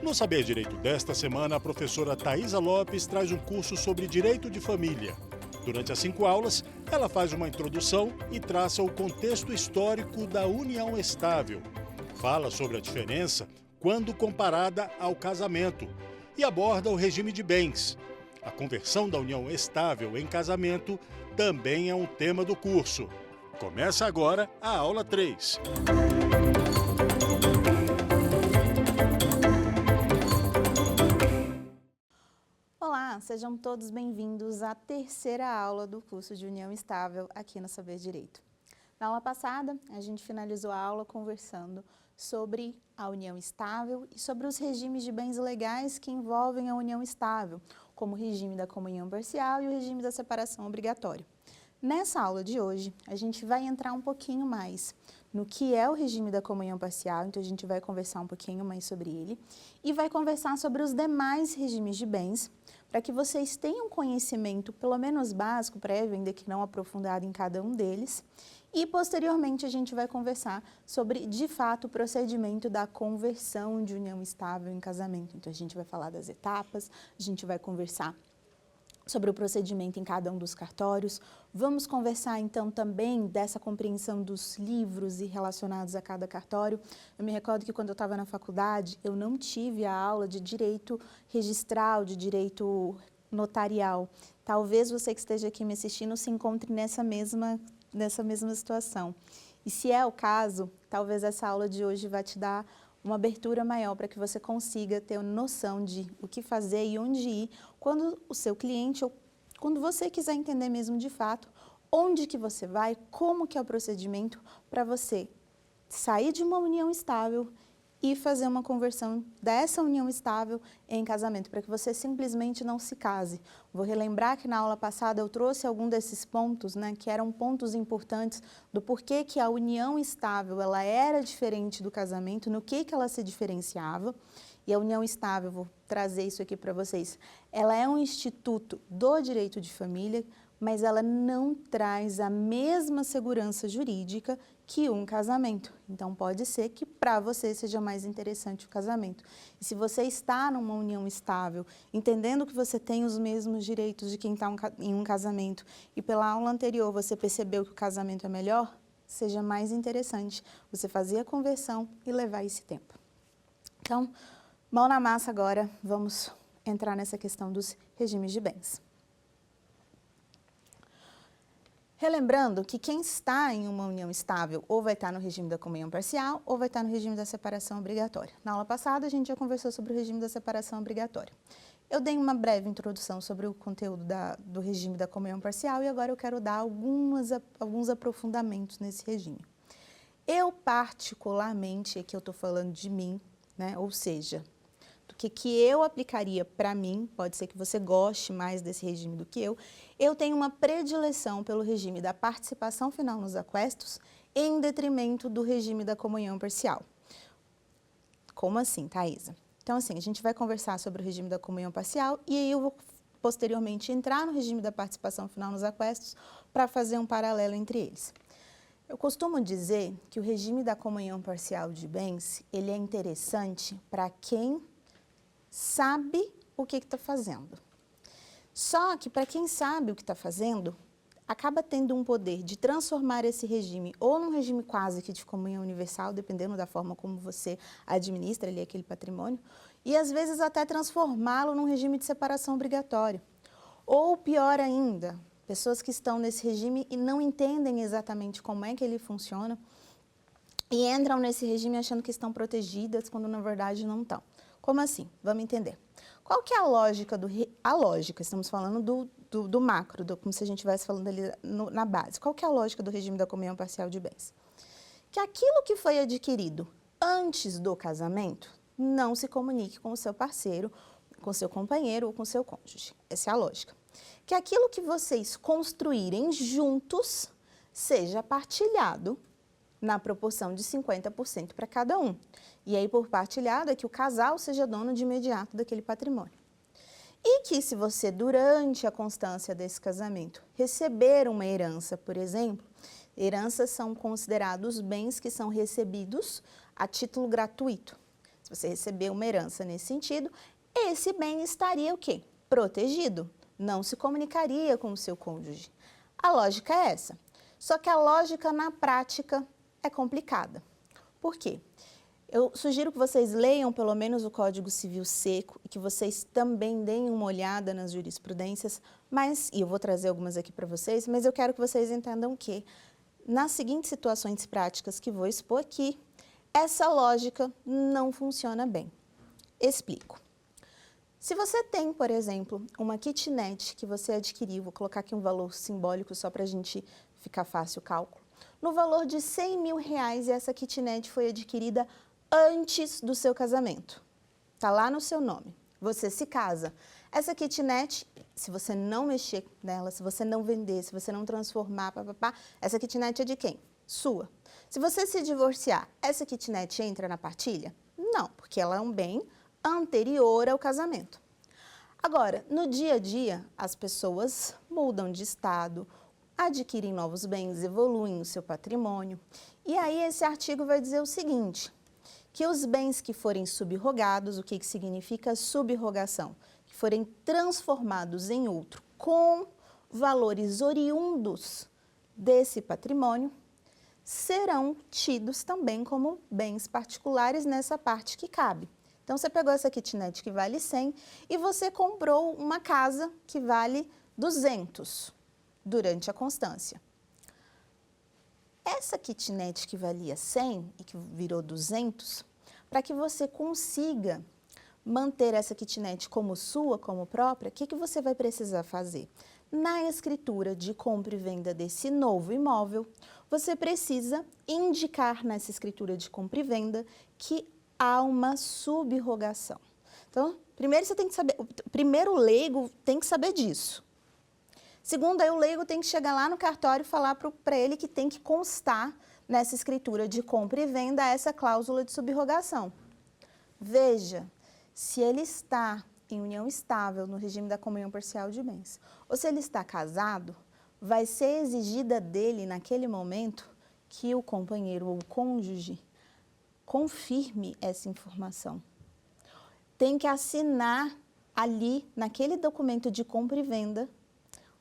No Saber Direito desta semana, a professora Thaisa Lopes traz um curso sobre direito de família. Durante as 5 aulas, ela faz uma introdução e traça o contexto histórico da união estável. Fala sobre a diferença quando comparada ao casamento e aborda o regime de bens. A conversão da união estável em casamento também é um tema do curso. Começa agora a aula 3. Olá, sejam todos bem-vindos à terceira aula do curso de União Estável aqui no Saber Direito. Na aula passada, a gente finalizou a aula conversando sobre a união estável e sobre os regimes de bens legais que envolvem a união estável, como o regime da comunhão parcial e o regime da separação obrigatória. Nessa aula de hoje, a gente vai entrar um pouquinho mais no que é o regime da comunhão parcial, então a gente vai conversar um pouquinho mais sobre ele e vai conversar sobre os demais regimes de bens, para que vocês tenham conhecimento, pelo menos básico, prévio, ainda que não aprofundado em cada um deles. E, posteriormente, a gente vai conversar sobre, de fato, o procedimento da conversão de união estável em casamento. Então, a gente vai falar das etapas, a gente vai conversar sobre o procedimento em cada um dos cartórios. Vamos conversar, então, também dessa compreensão dos livros e relacionados a cada cartório. Eu me recordo que, quando eu estava na faculdade, eu não tive a aula de direito registral, de direito notarial. Talvez você que esteja aqui me assistindo se encontre nessa mesma situação. E se é o caso, talvez essa aula de hoje vai te dar uma abertura maior para que você consiga ter noção de o que fazer e onde ir quando o seu cliente ou quando você quiser entender mesmo de fato onde que você vai, como que é o procedimento para você sair de uma união estável e fazer uma conversão dessa união estável em casamento, para que você simplesmente não se case. Vou relembrar que na aula passada eu trouxe algum desses pontos, que eram pontos importantes do porquê que a união estável ela era diferente do casamento, no que ela se diferenciava. E a união estável, vou trazer isso aqui para vocês, ela é um instituto do direito de família, mas ela não traz a mesma segurança jurídica que um casamento. Então, pode ser que para você seja mais interessante o casamento. E se você está numa união estável, entendendo que você tem os mesmos direitos de quem está em um casamento, e pela aula anterior você percebeu que o casamento é melhor, seja mais interessante você fazer a conversão e levar esse tempo. Então, mão na massa agora, vamos entrar nessa questão dos regimes de bens. Relembrando que quem está em uma união estável ou vai estar no regime da comunhão parcial ou vai estar no regime da separação obrigatória. Na aula passada, a gente já conversou sobre o regime da separação obrigatória. Eu dei uma breve introdução sobre o conteúdo do regime da comunhão parcial e agora eu quero dar alguns aprofundamentos nesse regime. Eu, particularmente, aqui eu estou falando de mim, ou seja, do que eu aplicaria para mim, pode ser que você goste mais desse regime do que eu tenho uma predileção pelo regime da participação final nos aquestos em detrimento do regime da comunhão parcial. Como assim, Thaisa? Então, assim, a gente vai conversar sobre o regime da comunhão parcial e aí eu vou posteriormente entrar no regime da participação final nos aquestos para fazer um paralelo entre eles. Eu costumo dizer que o regime da comunhão parcial de bens, ele é interessante para quem sabe o que está fazendo. Só que para quem sabe o que está fazendo, acaba tendo um poder de transformar esse regime ou num regime quase que de comunhão universal, dependendo da forma como você administra ali aquele patrimônio, e às vezes até transformá-lo num regime de separação obrigatória. Ou pior ainda, pessoas que estão nesse regime e não entendem exatamente como é que ele funciona e entram nesse regime achando que estão protegidas, quando na verdade não estão. Como assim? Vamos entender. Qual que é a lógica a lógica, estamos falando do macro, como se a gente estivesse falando ali na base. Qual que é a lógica do regime da comunhão parcial de bens? Que aquilo que foi adquirido antes do casamento não se comunique com o seu parceiro, com o seu companheiro ou com o seu cônjuge. Essa é a lógica. Que aquilo que vocês construírem juntos seja partilhado na proporção de 50% para cada um. E aí, por partilhado, é que o casal seja dono de imediato daquele patrimônio. E que se você, durante a constância desse casamento, receber uma herança, por exemplo, heranças são considerados bens que são recebidos a título gratuito. se você receber uma herança nesse sentido, esse bem estaria o quê? Protegido, não se comunicaria com o seu cônjuge. A lógica é essa. Só que a lógica na prática é complicada. Por quê? Eu sugiro que vocês leiam pelo menos o Código Civil seco e que vocês também deem uma olhada nas jurisprudências, e eu vou trazer algumas aqui para vocês, mas eu quero que vocês entendam que, nas seguintes situações práticas que vou expor aqui, essa lógica não funciona bem. Explico. Se você tem, por exemplo, uma kitnet que você adquiriu, vou colocar aqui um valor simbólico só para a gente ficar fácil o cálculo, no valor de R$100.000 e essa kitnet foi adquirida antes do seu casamento. Está lá no seu nome. Você se casa. Essa kitnet, se você não mexer nela, se você não vender, se você não transformar, essa kitnet é de quem? Sua. Se você se divorciar, essa kitnet entra na partilha? Não, porque ela é um bem anterior ao casamento. Agora, no dia a dia, as pessoas mudam de estado, adquirem novos bens, evoluem o seu patrimônio. E aí esse artigo vai dizer o seguinte, que os bens que forem subrogados, o que significa subrogação? Que forem transformados em outro com valores oriundos desse patrimônio, serão tidos também como bens particulares nessa parte que cabe. Então, você pegou essa kitnet que vale 100 e você comprou uma casa que vale 200 durante a constância. Essa kitnet que valia 100 e que virou 200, para que você consiga manter essa kitnet como sua, como própria, o que você vai precisar fazer? Na escritura de compra e venda desse novo imóvel, você precisa indicar nessa escritura de compra e venda que há uma subrogação. Então, primeiro você tem que saber, primeiro o leigo tem que saber disso. Segundo, aí o leigo tem que chegar lá no cartório e falar para ele que tem que constar nessa escritura de compra e venda essa cláusula de subrogação. Veja, se ele está em união estável no regime da comunhão parcial de bens, ou se ele está casado, vai ser exigida dele naquele momento que o companheiro ou o cônjuge confirme essa informação. Tem que assinar ali, naquele documento de compra e venda,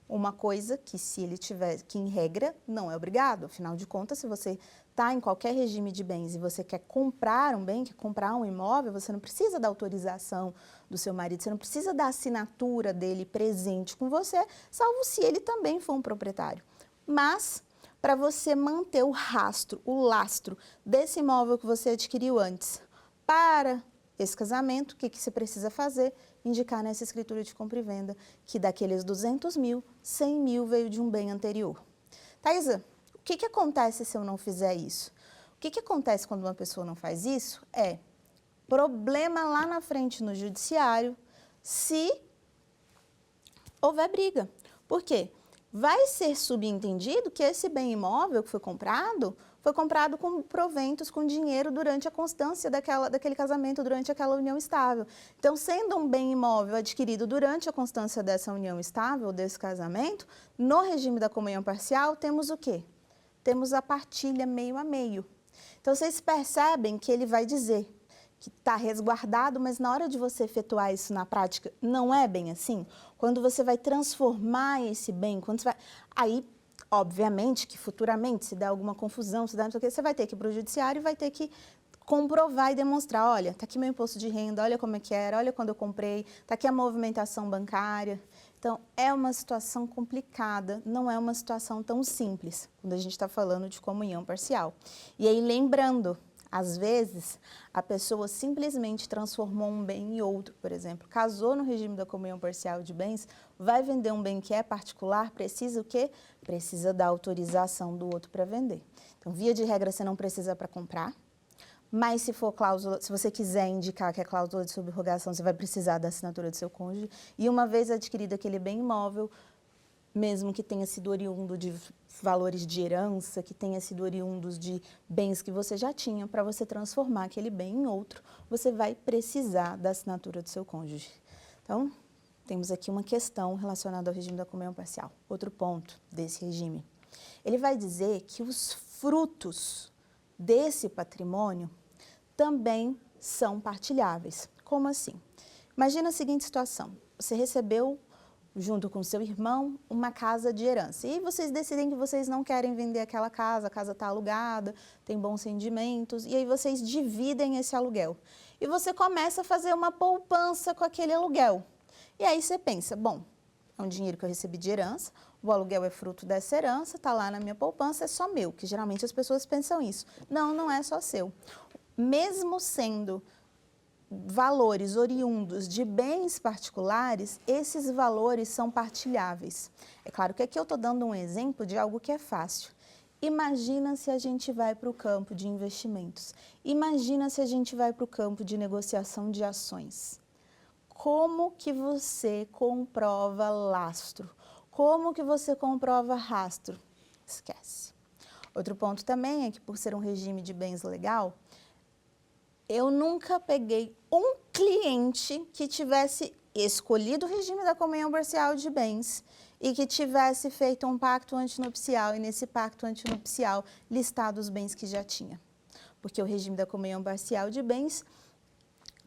uma coisa que se ele tiver, que em regra não é obrigado, afinal de contas, se você está em qualquer regime de bens e você quer comprar um bem, quer comprar um imóvel, você não precisa da autorização do seu marido, você não precisa da assinatura dele presente com você, salvo se ele também for um proprietário. Mas, para você manter o rastro, o lastro desse imóvel que você adquiriu antes para esse casamento, o que você precisa fazer? Indicar nessa escritura de compra e venda que daqueles 200 mil, 100 mil veio de um bem anterior. Thaisa, o que acontece se eu não fizer isso? O que acontece quando uma pessoa não faz isso? É problema lá na frente no judiciário se houver briga. Por quê? Vai ser subentendido que esse bem imóvel que foi comprado com proventos, com dinheiro durante a constância daquele casamento, durante aquela união estável. Então, sendo um bem imóvel adquirido durante a constância dessa união estável, desse casamento, no regime da comunhão parcial, temos o quê? Temos a partilha meio a meio. Então, vocês percebem que ele vai dizer que está resguardado, mas na hora de você efetuar isso na prática, não é bem assim? Quando você vai transformar esse bem, quando você vai... Aí, obviamente, que futuramente, se der alguma confusão, se der não sei o quê, você vai ter que ir para o judiciário e vai ter que comprovar e demonstrar, olha, está aqui meu imposto de renda, olha como é que era, olha quando eu comprei, está aqui a movimentação bancária. Então, é uma situação complicada, não é uma situação tão simples, quando a gente está falando de comunhão parcial. E aí, lembrando, às vezes, a pessoa simplesmente transformou um bem em outro, por exemplo, casou no regime da comunhão parcial de bens, vai vender um bem que é particular, precisa o quê? Precisa da autorização do outro para vender. Então, via de regra, você não precisa para comprar, mas se for cláusula, se você quiser indicar que é cláusula de subrogação, você vai precisar da assinatura do seu cônjuge, e uma vez adquirido aquele bem imóvel, mesmo que tenha sido oriundo de valores de herança, que tenha sido oriundos de bens que você já tinha, para você transformar aquele bem em outro, você vai precisar da assinatura do seu cônjuge. Então, temos aqui uma questão relacionada ao regime da comunhão parcial. Outro ponto desse regime. Ele vai dizer que os frutos desse patrimônio também são partilháveis. Como assim? Imagina a seguinte situação, você recebeu, junto com seu irmão, uma casa de herança. E vocês decidem que vocês não querem vender aquela casa, a casa está alugada, tem bons rendimentos, e aí vocês dividem esse aluguel. E você começa a fazer uma poupança com aquele aluguel. E aí você pensa, bom, é um dinheiro que eu recebi de herança, o aluguel é fruto dessa herança, está lá na minha poupança, é só meu, que geralmente as pessoas pensam isso. Não, não é só seu. Mesmo sendo valores oriundos de bens particulares, esses valores são partilháveis. É claro que aqui eu estou dando um exemplo de algo que é fácil. Imagina se a gente vai para o campo de investimentos. Imagina se a gente vai para o campo de negociação de ações. Como que você comprova lastro? Como que você comprova rastro? Esquece. Outro ponto também é que, por ser um regime de bens legal, eu nunca peguei um cliente que tivesse escolhido o regime da comunhão parcial de bens e que tivesse feito um pacto antinupcial e nesse pacto antinupcial listado os bens que já tinha. Porque o regime da comunhão parcial de bens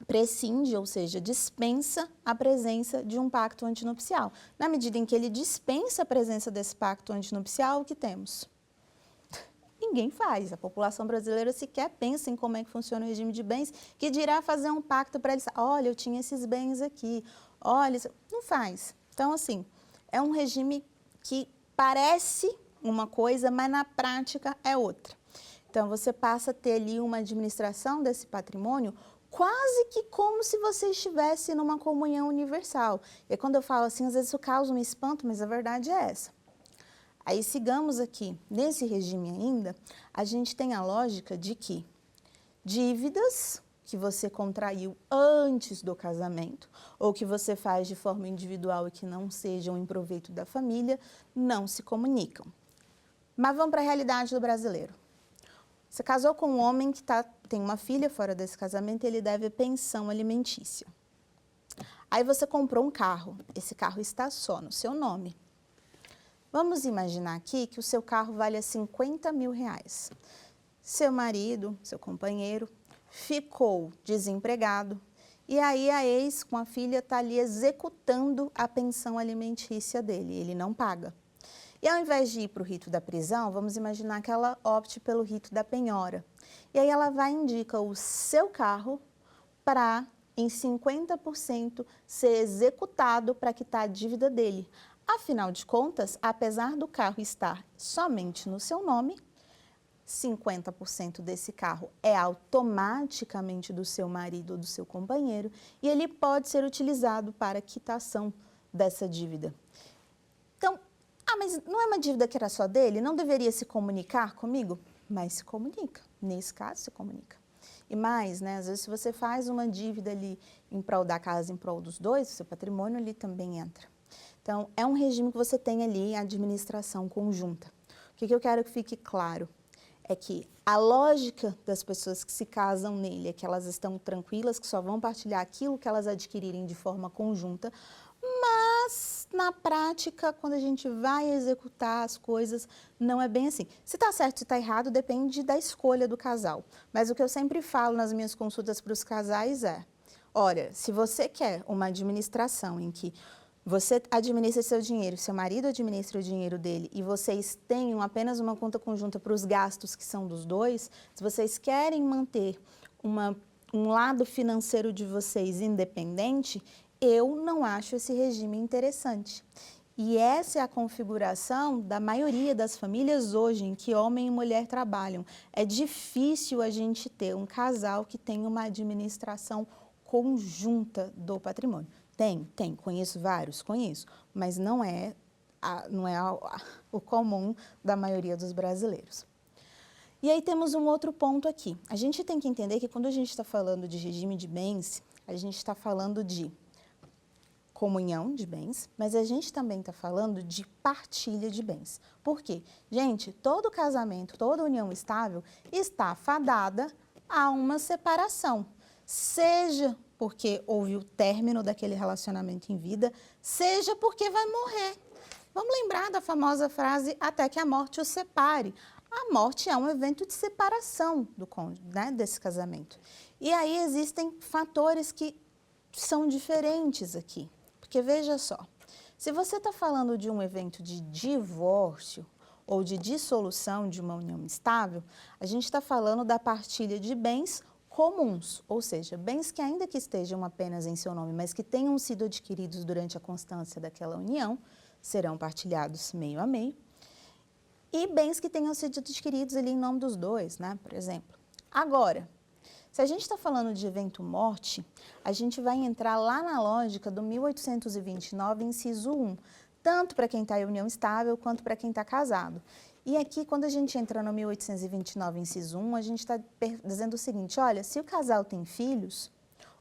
prescinde, ou seja, dispensa a presença de um pacto antinupcial. Na medida em que ele dispensa a presença desse pacto antinupcial, o que temos? Ninguém faz. A população brasileira sequer pensa em como é que funciona o regime de bens, que dirá fazer um pacto para eles. Olha, eu tinha esses bens aqui. Olha, não faz. Então, assim, é um regime que parece uma coisa, mas na prática é outra. Então, você passa a ter ali uma administração desse patrimônio quase que como se você estivesse numa comunhão universal. E quando eu falo assim, às vezes isso causa um espanto, mas a verdade é essa. Aí sigamos aqui, nesse regime ainda, a gente tem a lógica de que dívidas que você contraiu antes do casamento ou que você faz de forma individual e que não sejam em proveito da família, não se comunicam. Mas vamos para a realidade do brasileiro. Você casou com um homem que tem uma filha fora desse casamento e ele deve pensão alimentícia. Aí você comprou um carro, esse carro está só no seu nome. Vamos imaginar aqui que o seu carro vale 50 mil reais. Seu marido, seu companheiro, ficou desempregado e aí a ex com a filha está ali executando a pensão alimentícia dele, ele não paga. E ao invés de ir para o rito da prisão, vamos imaginar que ela opte pelo rito da penhora. E aí ela vai e indica o seu carro para, em 50%, ser executado para quitar a dívida dele. Afinal de contas, apesar do carro estar somente no seu nome, 50% desse carro é automaticamente do seu marido ou do seu companheiro e ele pode ser utilizado para quitação dessa dívida. Então, mas não é uma dívida que era só dele? Não deveria se comunicar comigo? Mas se comunica, nesse caso se comunica. E mais, né, às vezes se você faz uma dívida ali em prol da casa, em prol dos dois, o seu patrimônio ali também entra. Então, é um regime que você tem ali a administração conjunta. O que eu quero que fique claro é que a lógica das pessoas que se casam nele é que elas estão tranquilas, que só vão partilhar aquilo que elas adquirirem de forma conjunta, mas na prática, quando a gente vai executar as coisas, não é bem assim. Se está certo, se está errado, depende da escolha do casal. Mas o que eu sempre falo nas minhas consultas para os casais é, olha, se você quer uma administração em que você administra seu dinheiro, seu marido administra o dinheiro dele e vocês tenham apenas uma conta conjunta para os gastos que são dos dois, se vocês querem manter um lado financeiro de vocês independente, eu não acho esse regime interessante. E essa é a configuração da maioria das famílias hoje em que homem e mulher trabalham. É difícil a gente ter um casal que tenha uma administração conjunta do patrimônio. Tem, conheço vários, mas não é o comum da maioria dos brasileiros. E aí temos um outro ponto aqui. A gente tem que entender que quando a gente está falando de regime de bens, a gente está falando de comunhão de bens, mas a gente também está falando de partilha de bens. Por quê? Gente, todo casamento, toda união estável está fadada a uma separação, seja porque houve o término daquele relacionamento em vida, seja porque vai morrer. Vamos lembrar da famosa frase, até que a morte os separe. A morte é um evento de separação do cônjuge, né, desse casamento. E aí existem fatores que são diferentes aqui. Porque veja só, se você está falando de um evento de divórcio ou de dissolução de uma união estável, a gente está falando da partilha de bens comuns, ou seja, bens que ainda que estejam apenas em seu nome, mas que tenham sido adquiridos durante a constância daquela união, serão partilhados meio a meio, e bens que tenham sido adquiridos ali em nome dos dois, né, por exemplo. Agora, se a gente está falando de evento morte, a gente vai entrar lá na lógica do 1829, inciso 1, tanto para quem está em união estável quanto para quem está casado. E aqui, quando a gente entra no 1829, inciso 1, a gente está dizendo o seguinte, olha, se o casal tem filhos,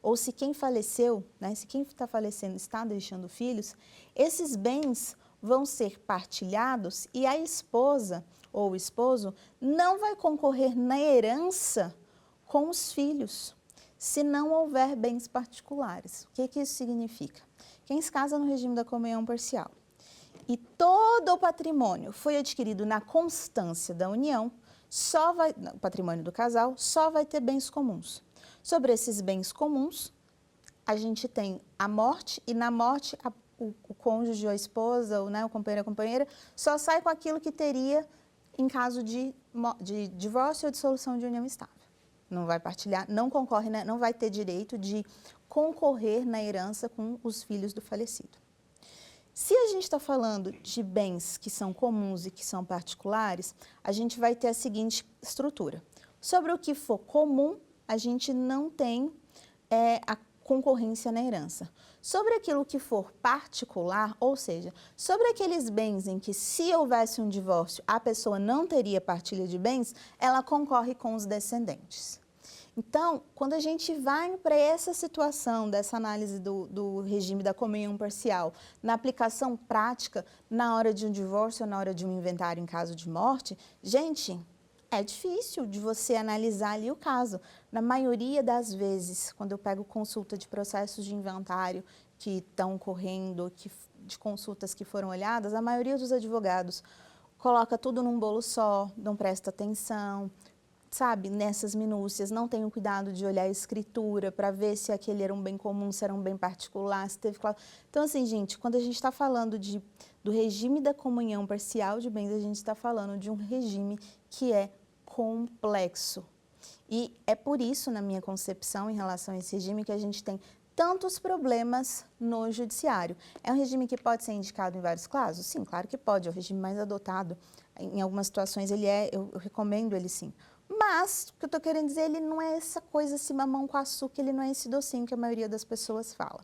ou se quem faleceu, né, se quem está falecendo está deixando filhos, esses bens vão ser partilhados e a esposa ou o esposo não vai concorrer na herança com os filhos, se não houver bens particulares. O que isso significa? Quem se casa no regime da comunhão parcial e todo o patrimônio foi adquirido na constância da união, o patrimônio do casal só vai ter bens comuns. Sobre esses bens comuns, a gente tem a morte e na morte o cônjuge ou a esposa, ou, né, o companheiro ou a companheira, só sai com aquilo que teria em caso de divórcio ou dissolução de união estável. Não vai partilhar, não concorre, né, não vai ter direito de concorrer na herança com os filhos do falecido. Se a gente está falando de bens que são comuns e que são particulares, a gente vai ter a seguinte estrutura. Sobre o que for comum, a gente não tem a concorrência na herança. Sobre aquilo que for particular, ou seja, sobre aqueles bens em que se houvesse um divórcio, a pessoa não teria partilha de bens, ela concorre com os descendentes. Então, quando a gente vai para essa situação dessa análise do regime da comunhão parcial, na aplicação prática, na hora de um divórcio ou na hora de um inventário em caso de morte, gente, é difícil de você analisar ali o caso. Na maioria das vezes, quando eu pego consulta de processos de inventário que estão correndo, de consultas que foram olhadas, a maioria dos advogados coloca tudo num bolo só, não presta atenção, sabe, nessas minúcias, não tem o cuidado de olhar a escritura para ver se aquele era um bem comum, se era um bem particular, se teve... Então, assim, gente, quando a gente está falando do regime da comunhão parcial de bens, a gente está falando de um regime que é complexo. E é por isso, na minha concepção, em relação a esse regime, que a gente tem tantos problemas no judiciário. É um regime que pode ser indicado em vários casos? Sim, claro que pode, é o regime mais adotado. Em algumas situações eu recomendo ele sim. Mas, o que eu estou querendo dizer, ele não é essa coisa, esse mamão com açúcar, ele não é esse docinho que a maioria das pessoas fala.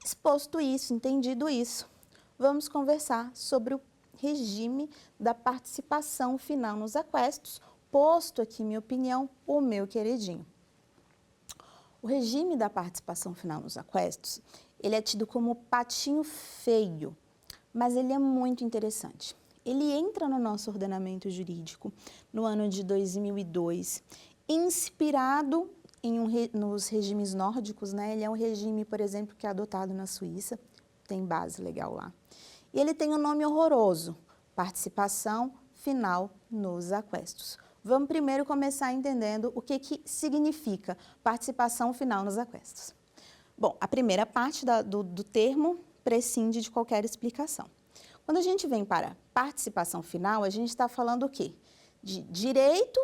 Exposto isso, entendido isso, vamos conversar sobre o regime da participação final nos aquestos, posto aqui, minha opinião, o meu queridinho. O regime da participação final nos aquestos, ele é tido como patinho feio, mas ele é muito interessante. Ele entra no nosso ordenamento jurídico no ano de 2002, inspirado nos regimes nórdicos, né? Ele é um regime, por exemplo, que é adotado na Suíça, tem base legal lá. E ele tem um nome horroroso, participação final nos aquestos. Vamos primeiro começar entendendo o que significa participação final nos aquestos. Bom, a primeira parte do termo prescinde de qualquer explicação. Quando a gente vem para participação final, a gente está falando o quê? De direito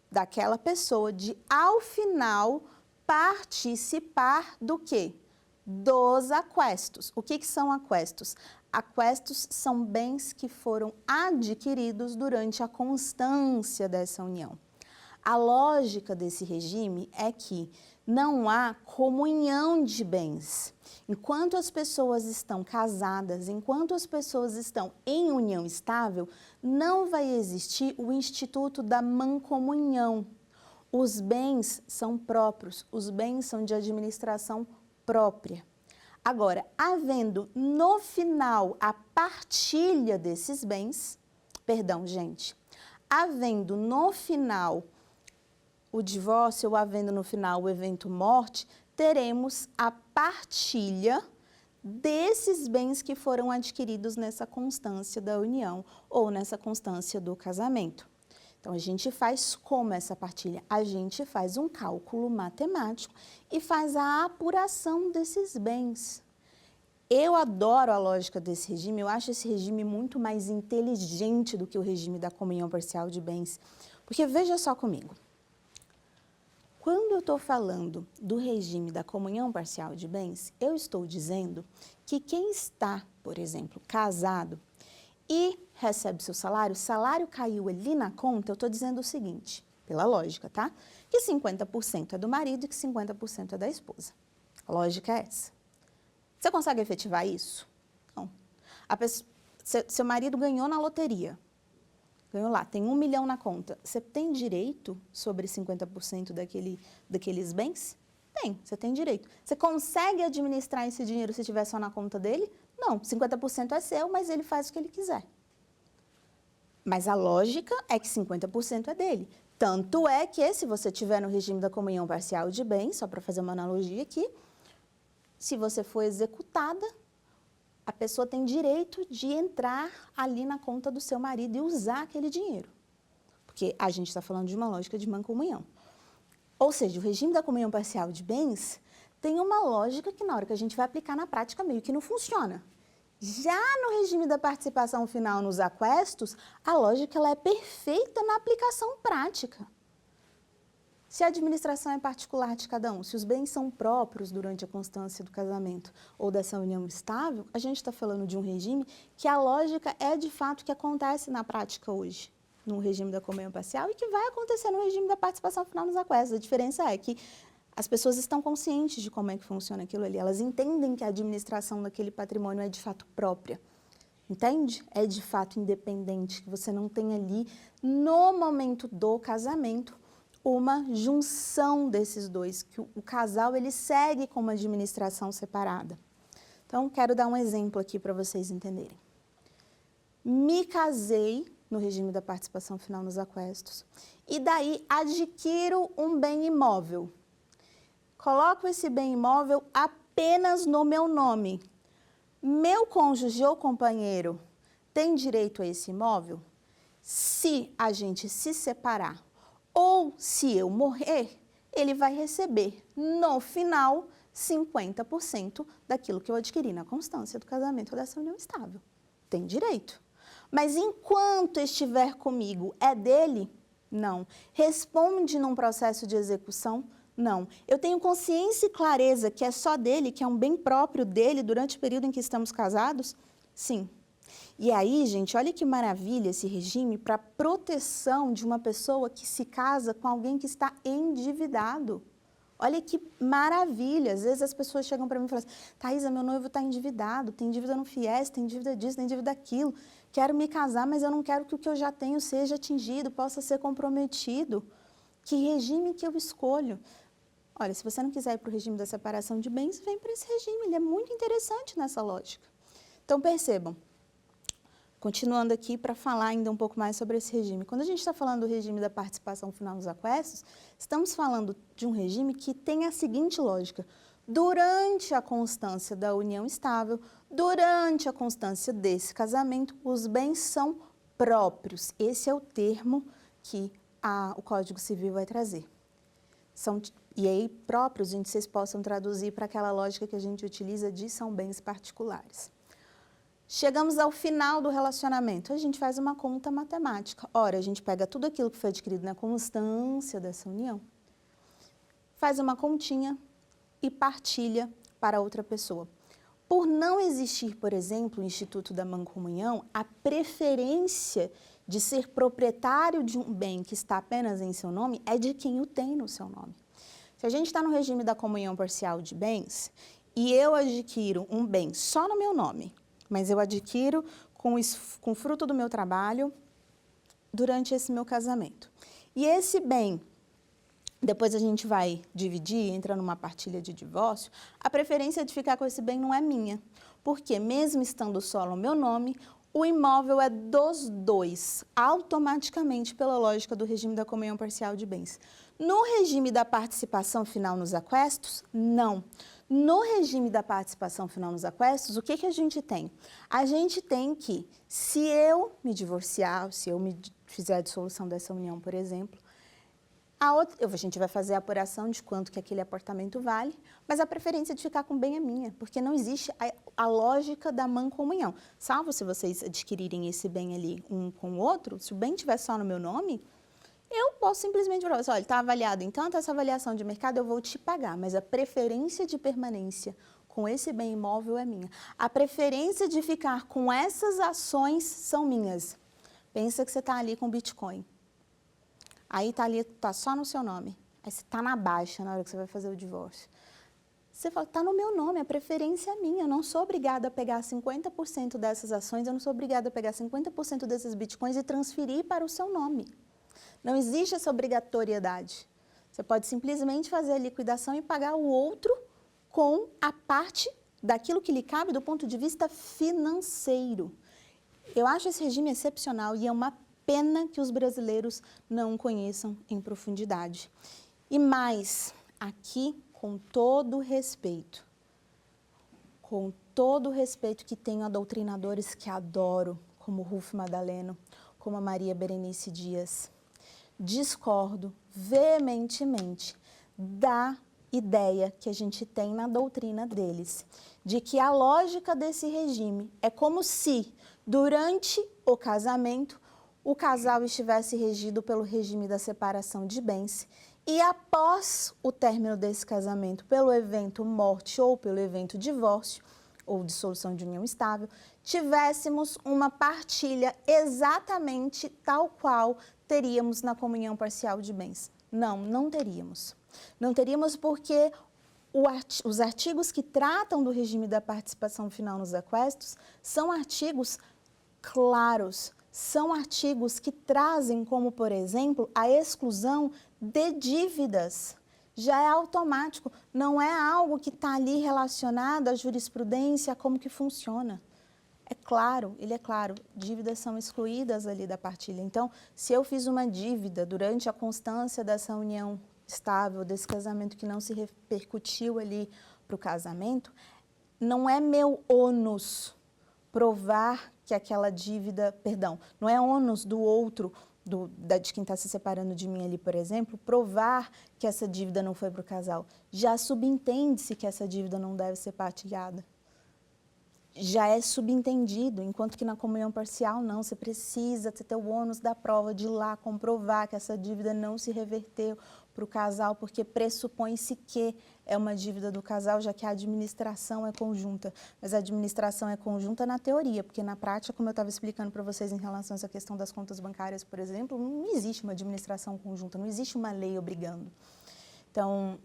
daquela pessoa de, ao final, participar do quê? Dos aquestos. O que são aquestos? Aquestos são bens que foram adquiridos durante a constância dessa união. A lógica desse regime é que não há comunhão de bens. Enquanto as pessoas estão casadas, enquanto as pessoas estão em união estável, não vai existir o instituto da mancomunhão. Os bens são próprios, os bens são de administração própria. Agora, havendo no final a partilha desses bens, havendo no final o divórcio ou havendo no final o evento morte, teremos a partilha desses bens que foram adquiridos nessa constância da união ou nessa constância do casamento. Então, a gente faz como essa partilha? A gente faz um cálculo matemático e faz a apuração desses bens. Eu adoro a lógica desse regime, eu acho esse regime muito mais inteligente do que o regime da comunhão parcial de bens. Porque veja só comigo, quando eu estou falando do regime da comunhão parcial de bens, eu estou dizendo que quem está, por exemplo, casado e recebe seu salário, o salário caiu ali na conta, eu estou dizendo o seguinte, pela lógica, tá? Que 50% é do marido e que 50% é da esposa. A lógica é essa. Você consegue efetivar isso? Não. Seu marido ganhou na loteria, ganhou lá, tem 1 milhão na conta. Você tem direito sobre 50% daqueles bens? Tem, você tem direito. Você consegue administrar esse dinheiro se estiver só na conta dele? Não, 50% é seu, mas ele faz o que ele quiser. Mas a lógica é que 50% é dele. Tanto é que, se você estiver no regime da comunhão parcial de bens, só para fazer uma analogia aqui, se você for executada, a pessoa tem direito de entrar ali na conta do seu marido e usar aquele dinheiro. Porque a gente está falando de uma lógica de mancomunhão. Ou seja, o regime da comunhão parcial de bens tem uma lógica que, na hora que a gente vai aplicar na prática, meio que não funciona. Já no regime da participação final nos aquestos, a lógica ela é perfeita na aplicação prática. Se a administração é particular de cada um, se os bens são próprios durante a constância do casamento ou dessa união estável, a gente está falando de um regime que a lógica é de fato o que acontece na prática hoje, no regime da comunhão parcial e que vai acontecer no regime da participação final nos aquestos. A diferença é que as pessoas estão conscientes de como é que funciona aquilo ali, elas entendem que a administração daquele patrimônio é de fato própria. Entende? É de fato independente, que você não tem ali, no momento do casamento, uma junção desses dois, que o casal ele segue com uma administração separada. Então, quero dar um exemplo aqui para vocês entenderem. Me casei no regime da participação final nos aquestos e daí adquiro um bem imóvel. Coloco esse bem imóvel apenas no meu nome. Meu cônjuge ou companheiro tem direito a esse imóvel? Se a gente se separar ou se eu morrer, ele vai receber, no final, 50% daquilo que eu adquiri na constância do casamento ou dessa união estável. Tem direito. Mas enquanto estiver comigo, é dele? Não. Responde num processo de execução? Não. Eu tenho consciência e clareza que é só dele, que é um bem próprio dele durante o período em que estamos casados? Sim. E aí, gente, olha que maravilha esse regime para proteção de uma pessoa que se casa com alguém que está endividado. Olha que maravilha. Às vezes as pessoas chegam para mim e falam assim, Thaisa, meu noivo está endividado, tem dívida no FIES, tem dívida disso, tem dívida daquilo. Quero me casar, mas eu não quero que o que eu já tenho seja atingido, possa ser comprometido. Que regime que eu escolho? Olha, se você não quiser ir para o regime da separação de bens, vem para esse regime. Ele é muito interessante nessa lógica. Então, percebam. Continuando aqui para falar ainda um pouco mais sobre esse regime. Quando a gente está falando do regime da participação final nos aquestos, estamos falando de um regime que tem a seguinte lógica. Durante a constância da união estável, durante a constância desse casamento, os bens são próprios. Esse é o termo que o Código Civil vai trazer. E aí, próprios, gente, vocês possam traduzir para aquela lógica que a gente utiliza de são bens particulares. Chegamos ao final do relacionamento, a gente faz uma conta matemática. Ora, a gente pega tudo aquilo que foi adquirido na constância dessa união, faz uma continha e partilha para outra pessoa. Por não existir, por exemplo, o Instituto da Mancomunhão, a preferência de ser proprietário de um bem que está apenas em seu nome é de quem o tem no seu nome. Se a gente está no regime da comunhão parcial de bens e eu adquiro um bem só no meu nome, mas eu adquiro com fruto do meu trabalho durante esse meu casamento. E esse bem, depois a gente vai dividir, entra numa partilha de divórcio, a preferência de ficar com esse bem não é minha, porque mesmo estando só no meu nome, o imóvel é dos dois, automaticamente pela lógica do regime da comunhão parcial de bens. No regime da participação final nos aquestos, não. No regime da participação final nos aquestos, o que a gente tem? A gente tem que, se eu me divorciar, se eu me fizer a dissolução dessa união, por exemplo. A gente vai fazer a apuração de quanto que aquele apartamento vale, mas a preferência de ficar com o bem é minha, porque não existe a lógica da mancomunhão. Salvo se vocês adquirirem esse bem ali um com o outro, se o bem estiver só no meu nome, eu posso simplesmente falar assim, olha, está avaliado em tanto, essa avaliação de mercado eu vou te pagar, mas a preferência de permanência com esse bem imóvel é minha. A preferência de ficar com essas ações são minhas. Pensa que você está ali com Bitcoin. Aí tá só no seu nome. Aí você está na baixa na hora que você vai fazer o divórcio. Você fala, está no meu nome, a preferência é minha. Eu não sou obrigada a pegar 50% dessas ações, eu não sou obrigada a pegar 50% desses bitcoins e transferir para o seu nome. Não existe essa obrigatoriedade. Você pode simplesmente fazer a liquidação e pagar o outro com a parte daquilo que lhe cabe do ponto de vista financeiro. Eu acho esse regime excepcional e é uma pena que os brasileiros não o conheçam em profundidade. E mais, aqui, com todo o respeito que tenho a doutrinadores que adoro, como Rufo Madaleno, como a Maria Berenice Dias, discordo veementemente da ideia que a gente tem na doutrina deles, de que a lógica desse regime é como se, durante o casamento, o casal estivesse regido pelo regime da separação de bens e após o término desse casamento, pelo evento morte ou pelo evento divórcio ou dissolução de união estável, tivéssemos uma partilha exatamente tal qual teríamos na comunhão parcial de bens. Não teríamos. Não teríamos porque os artigos que tratam do regime da participação final nos aquestos são artigos claros, são artigos que trazem como, por exemplo, a exclusão de dívidas. Já é automático, não é algo que está ali relacionado à jurisprudência, a como que funciona. É claro, ele é claro, dívidas são excluídas ali da partilha. Então, se eu fiz uma dívida durante a constância dessa união estável, desse casamento que não se repercutiu ali para o casamento, não é meu ônus provar que aquela dívida, não é ônus do outro, de quem está se separando de mim ali, por exemplo, provar que essa dívida não foi para o casal. Já subentende-se que essa dívida não deve ser partilhada. Já é subentendido, enquanto que na comunhão parcial não, você precisa ter o ônus da prova de ir lá comprovar que essa dívida não se reverteu para o casal, porque pressupõe-se que é uma dívida do casal, já que a administração é conjunta. Mas a administração é conjunta na teoria, porque na prática, como eu estava explicando para vocês em relação a essa questão das contas bancárias, por exemplo, não existe uma administração conjunta, não existe uma lei obrigando. Então,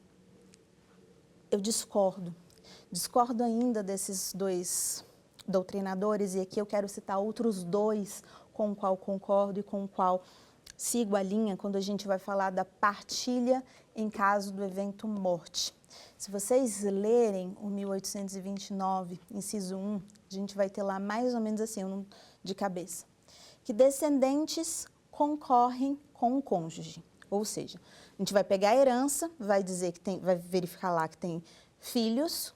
eu discordo. Discordo ainda desses dois doutrinadores, e aqui eu quero citar outros dois com o qual concordo e com o qual sigo a linha quando a gente vai falar da partilha em caso do evento morte. Se vocês lerem o 1829, inciso 1, a gente vai ter lá mais ou menos assim, de cabeça, que descendentes concorrem com o cônjuge. Ou seja, a gente vai pegar a herança, vai dizer que vai verificar lá que tem filhos,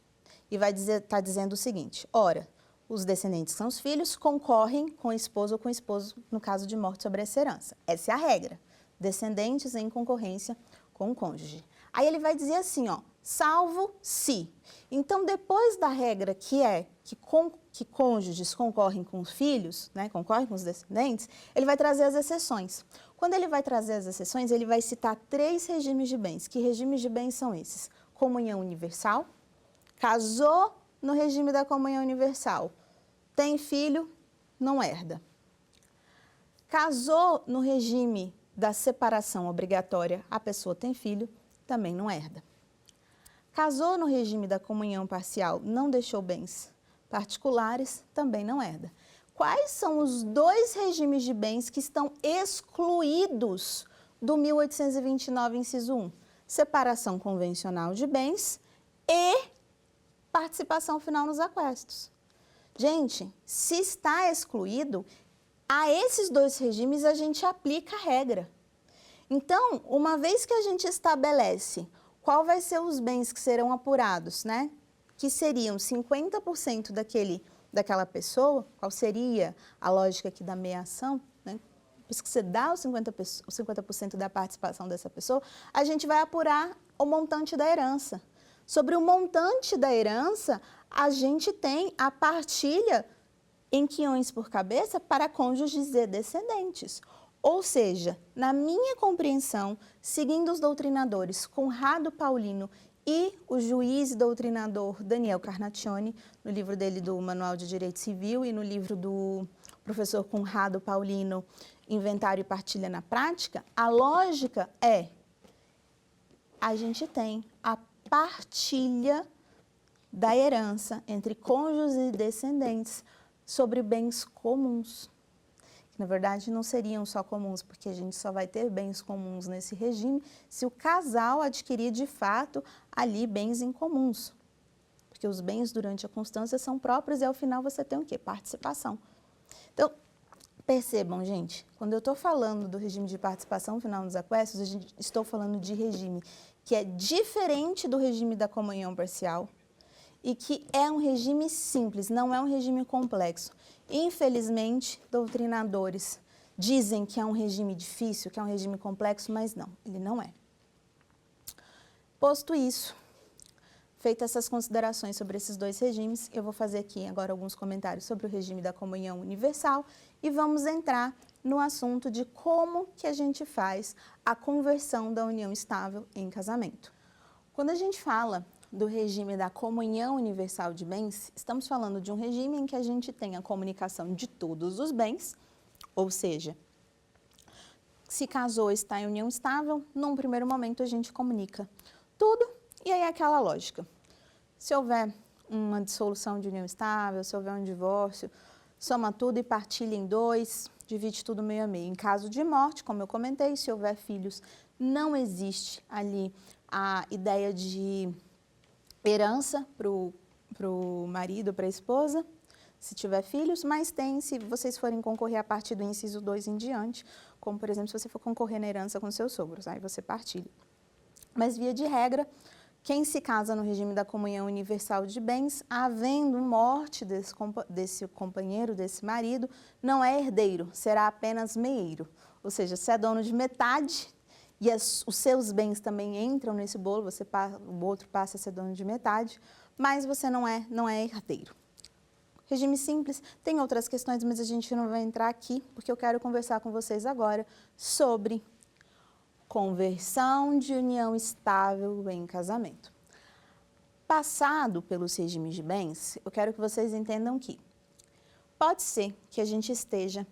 e vai estar dizendo o seguinte, ora, os descendentes são os filhos, concorrem com a esposa ou com o esposo no caso de morte sobre essa herança. Essa é a regra, descendentes em concorrência com o cônjuge. Aí ele vai dizer assim, ó, salvo se. Então, depois da regra que é que cônjuges concorrem com os filhos, né, concorrem com os descendentes, ele vai trazer as exceções. Quando ele vai trazer as exceções, ele vai citar 3 regimes de bens. Que regimes de bens são esses? Comunhão universal, casou no regime da comunhão universal, tem filho, não herda. Casou no regime da separação obrigatória, a pessoa tem filho, também não herda. Casou no regime da comunhão parcial, não deixou bens particulares, também não herda. Quais são os 2 regimes de bens que estão excluídos do 1829, inciso 1? Separação convencional de bens e participação final nos aquestos. Gente, se está excluído, a esses 2 regimes a gente aplica a regra. Então, uma vez que a gente estabelece qual vai ser os bens que serão apurados, né? Que seriam 50% daquela pessoa, qual seria a lógica aqui da meação, né? depois que você dá os 50% da participação dessa pessoa, a gente vai apurar o montante da herança. Sobre o montante da herança, a gente tem a partilha em quinhões por cabeça para cônjuges e descendentes. Ou seja, na minha compreensão, seguindo os doutrinadores Conrado Paulino e o juiz e doutrinador Daniel Carnaccioni, no livro dele do Manual de Direito Civil e no livro do professor Conrado Paulino, Inventário e Partilha na Prática, a lógica é, a gente tem a partilha da herança entre cônjuges e descendentes sobre bens comuns. Na verdade, não seriam só comuns, porque a gente só vai ter bens comuns nesse regime se o casal adquirir, de fato, ali bens em comuns. Porque os bens durante a constância são próprios e, ao final, você tem o quê? Participação. Então, percebam, gente, quando eu estou falando do regime de participação final nos aquestos, estou falando de regime que é diferente do regime da comunhão parcial e que é um regime simples, não é um regime complexo. Infelizmente, doutrinadores dizem que é um regime difícil, que é um regime complexo, mas não, ele não é. Posto isso, feitas essas considerações sobre esses dois regimes, eu vou fazer aqui agora alguns comentários sobre o regime da comunhão universal e vamos entrar no assunto de como que a gente faz a conversão da união estável em casamento. Quando a gente fala do regime da comunhão universal de bens, estamos falando de um regime em que a gente tem a comunicação de todos os bens, ou seja, se casou, está em união estável, num primeiro momento a gente comunica tudo e aí é aquela lógica. Se houver uma dissolução de união estável, se houver um divórcio, soma tudo e partilha em dois, divide tudo meio a meio. Em caso de morte, como eu comentei, se houver filhos, não existe ali a ideia de herança para o marido, para a esposa, se tiver filhos, mas tem se vocês forem concorrer a partir do inciso 2 em diante, como, por exemplo, se você for concorrer na herança com seus sogros, aí você partilha. Mas, via de regra, quem se casa no regime da comunhão universal de bens, havendo morte desse companheiro, desse marido, não é herdeiro, será apenas meieiro. Ou seja, se é dono de metade e os seus bens também entram nesse bolo, o outro passa a ser dono de metade, mas você não é herdeiro. Regime simples, tem outras questões, mas a gente não vai entrar aqui, porque eu quero conversar com vocês agora sobre conversão de união estável em casamento. Passado pelos regimes de bens, eu quero que vocês entendam que pode ser que a gente esteja,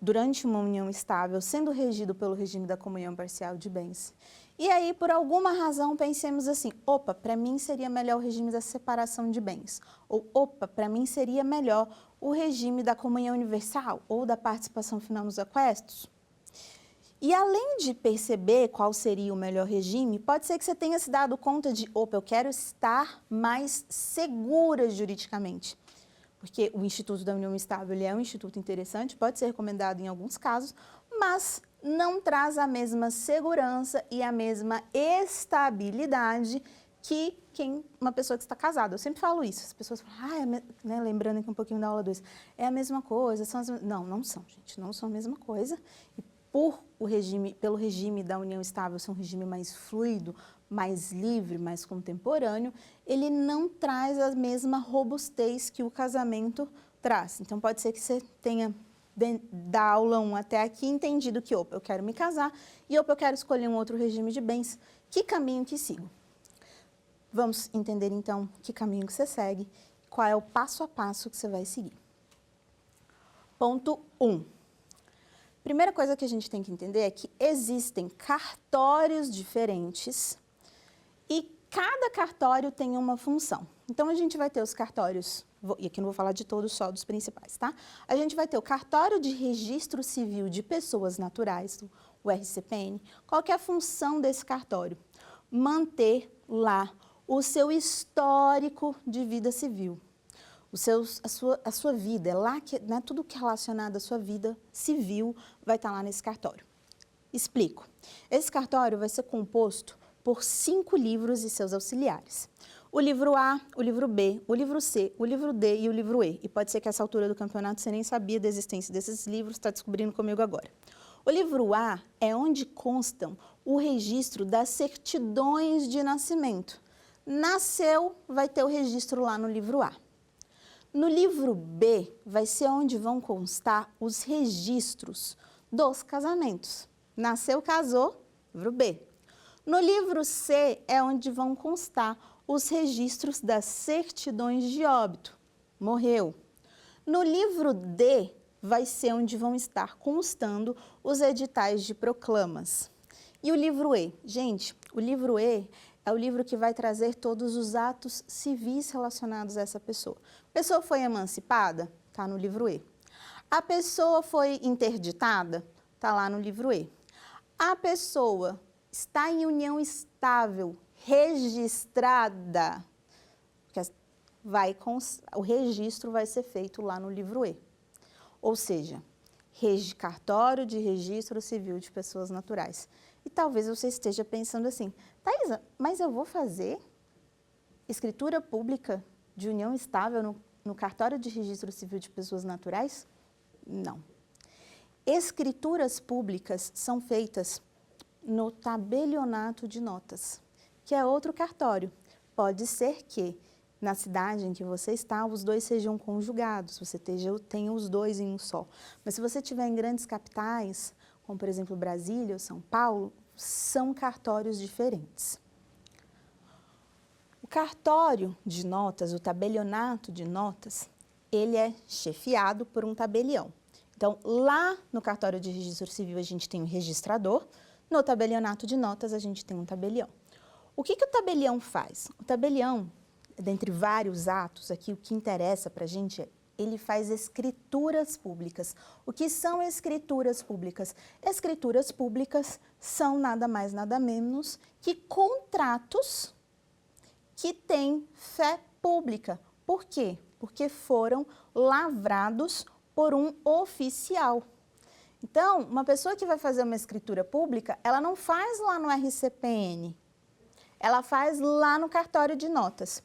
durante uma união estável, sendo regido pelo regime da comunhão parcial de bens. E aí, por alguma razão, pensemos assim, opa, para mim seria melhor o regime da separação de bens. Ou, opa, para mim seria melhor o regime da comunhão universal ou da participação final nos aquestos. E além de perceber qual seria o melhor regime, pode ser que você tenha se dado conta de, opa, eu quero estar mais segura juridicamente. Porque o Instituto da União Estável ele é um instituto interessante, pode ser recomendado em alguns casos, mas não traz a mesma segurança e a mesma estabilidade que uma pessoa que está casada. Eu sempre falo isso, as pessoas falam, lembrando aqui um pouquinho da aula 2, é a mesma coisa, são as mesmas... Não são, gente, não são a mesma coisa. E pelo regime da união estável ser um regime mais fluido, mais livre, mais contemporâneo, ele não traz a mesma robustez que o casamento traz. Então, pode ser que você tenha, da aula 1 até aqui, entendido que, opa, eu quero me casar e, opa, eu quero escolher um outro regime de bens. Que caminho que sigo? Vamos entender, então, que caminho que você segue, qual é o passo a passo que você vai seguir. Ponto 1. Primeira coisa que a gente tem que entender é que existem cartórios diferentes e cada cartório tem uma função. Então, a gente vai ter os cartórios, e aqui não vou falar de todos, só dos principais, tá? A gente vai ter o cartório de registro civil de pessoas naturais, o RCPN. Qual que é a função desse cartório? Manter lá o seu histórico de vida civil. A sua vida, é lá que, né, tudo que é relacionado à sua vida civil vai estar lá nesse cartório. Explico. Esse cartório vai ser composto por 5 livros e seus auxiliares. o livro A, o livro B, o livro C, o livro D e o livro E. E pode ser que a essa altura do campeonato você nem sabia da existência desses livros, está descobrindo comigo agora. O livro A é onde constam o registro das certidões de nascimento. Nasceu, vai ter o registro lá no livro A. No livro B, vai ser onde vão constar os registros dos casamentos. Nasceu, casou, livro B. No livro C, é onde vão constar os registros das certidões de óbito. Morreu. No livro D, vai ser onde vão estar constando os editais de proclamas. E o livro E? Gente, o livro E é o livro que vai trazer todos os atos civis relacionados a essa pessoa. A pessoa foi emancipada? Está no livro E. A pessoa foi interditada? Está lá no livro E. A pessoa está em união estável, registrada, o registro vai ser feito lá no livro E. Ou seja, cartório de registro civil de pessoas naturais. E talvez você esteja pensando assim, Thaisa, mas eu vou fazer escritura pública de união estável no cartório de registro civil de pessoas naturais? Não. Escrituras públicas são feitas no tabelionato de notas, que é outro cartório. Pode ser que na cidade em que você está, os dois sejam conjugados, você tenha os dois em um só. Mas se você estiver em grandes capitais, como por exemplo Brasília ou São Paulo, são cartórios diferentes. O cartório de notas, o tabelionato de notas, ele é chefiado por um tabelião. Então, lá no cartório de registro civil a gente tem um registrador, no tabelionato de notas a gente tem um tabelião. O que o tabelião faz? O tabelião, dentre vários atos aqui, o que interessa para a gente é ele faz escrituras públicas. O que são escrituras públicas? Escrituras públicas são nada mais, nada menos que contratos que têm fé pública. Por quê? Porque foram lavrados por um oficial. Então, uma pessoa que vai fazer uma escritura pública, ela não faz lá no RCPN, ela faz lá no cartório de notas.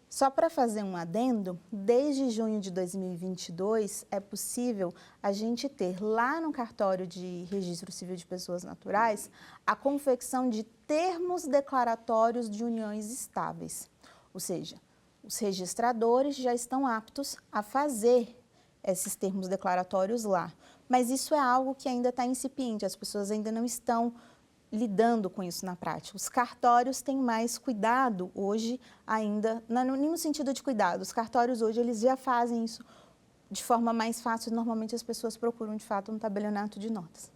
Só para fazer um adendo, desde junho de 2022 é possível a gente ter lá no cartório de registro civil de pessoas naturais a confecção de termos declaratórios de uniões estáveis. Ou seja, os registradores já estão aptos a fazer esses termos declaratórios lá. Mas isso é algo que ainda está incipiente, as pessoas ainda não estão lidando com isso na prática. Os cartórios têm mais cuidado hoje ainda, não no sentido de cuidado, os cartórios hoje eles já fazem isso de forma mais fácil, normalmente as pessoas procuram de fato um tabelionato de notas.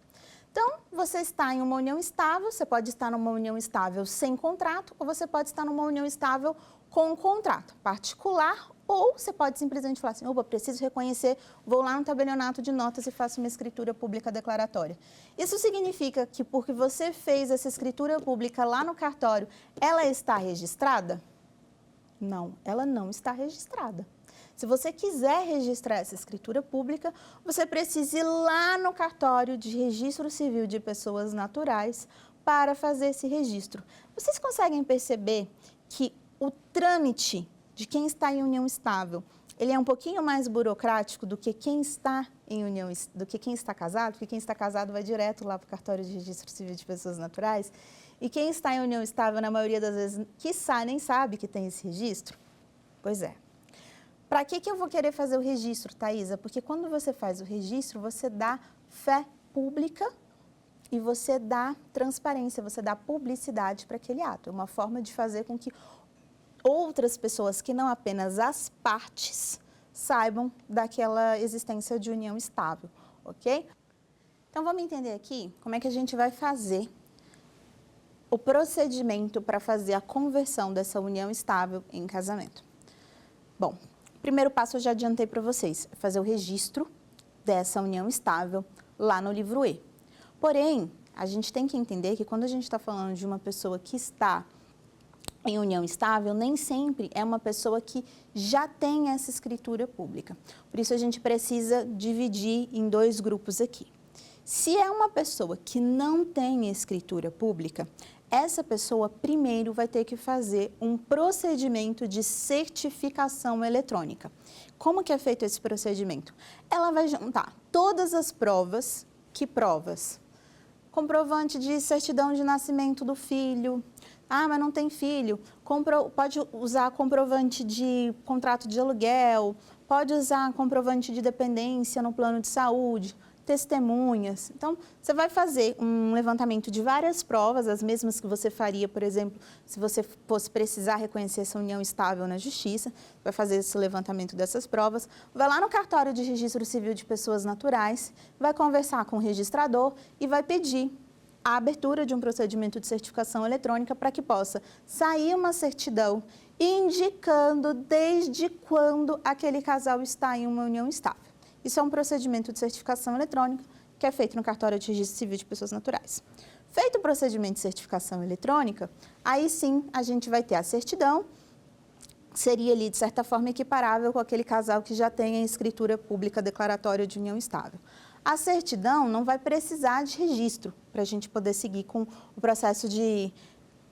Então, você está em uma união estável, você pode estar numa união estável sem contrato, ou você pode estar numa união estável com um contrato particular, ou você pode simplesmente falar assim, opa, preciso reconhecer, vou lá no tabelionato de notas e faço uma escritura pública declaratória. Isso significa que porque você fez essa escritura pública lá no cartório, ela está registrada? Não, ela não está registrada. Se você quiser registrar essa escritura pública, você precisa ir lá no cartório de registro civil de pessoas naturais para fazer esse registro. Vocês conseguem perceber que o trâmite de quem está em união estável, ele é um pouquinho mais burocrático do que quem está em união, do que quem está casado, porque quem está casado vai direto lá para o cartório de registro civil de pessoas naturais, e quem está em união estável, na maioria das vezes, quiçá, nem sabe que tem esse registro. Pois é. Para que eu vou querer fazer o registro, Thaisa? Porque quando você faz o registro, você dá fé pública e você dá transparência, você dá publicidade para aquele ato. É uma forma de fazer com que outras pessoas, que não apenas as partes, saibam daquela existência de união estável, ok? Então, vamos entender aqui como é que a gente vai fazer o procedimento para fazer a conversão dessa união estável em casamento. Bom, o primeiro passo eu já adiantei para vocês, é fazer o registro dessa união estável lá no livro E. Porém, a gente tem que entender que quando a gente está falando de uma pessoa que está em união estável, nem sempre é uma pessoa que já tem essa escritura pública. Por isso, a gente precisa dividir em dois grupos aqui. Se é uma pessoa que não tem escritura pública, essa pessoa primeiro vai ter que fazer um procedimento de certificação eletrônica. Como que é feito esse procedimento? Ela vai juntar todas as provas. Que provas? Comprovante de certidão de nascimento do filho. Ah, mas não tem filho. Pode usar comprovante de contrato de aluguel, pode usar comprovante de dependência no plano de saúde, testemunhas. Então, você vai fazer um levantamento de várias provas, as mesmas que você faria, por exemplo, se você fosse precisar reconhecer essa união estável na justiça, vai fazer esse levantamento dessas provas, vai lá no cartório de registro civil de pessoas naturais, vai conversar com o registrador e vai pedir a abertura de um procedimento de certificação eletrônica para que possa sair uma certidão indicando desde quando aquele casal está em uma união estável. Isso é um procedimento de certificação eletrônica que é feito no cartório de registro civil de pessoas naturais. Feito o procedimento de certificação eletrônica, aí sim a gente vai ter a certidão, que seria ali de certa forma equiparável com aquele casal que já tem a escritura pública declaratória de união estável. A certidão não vai precisar de registro para a gente poder seguir com o processo de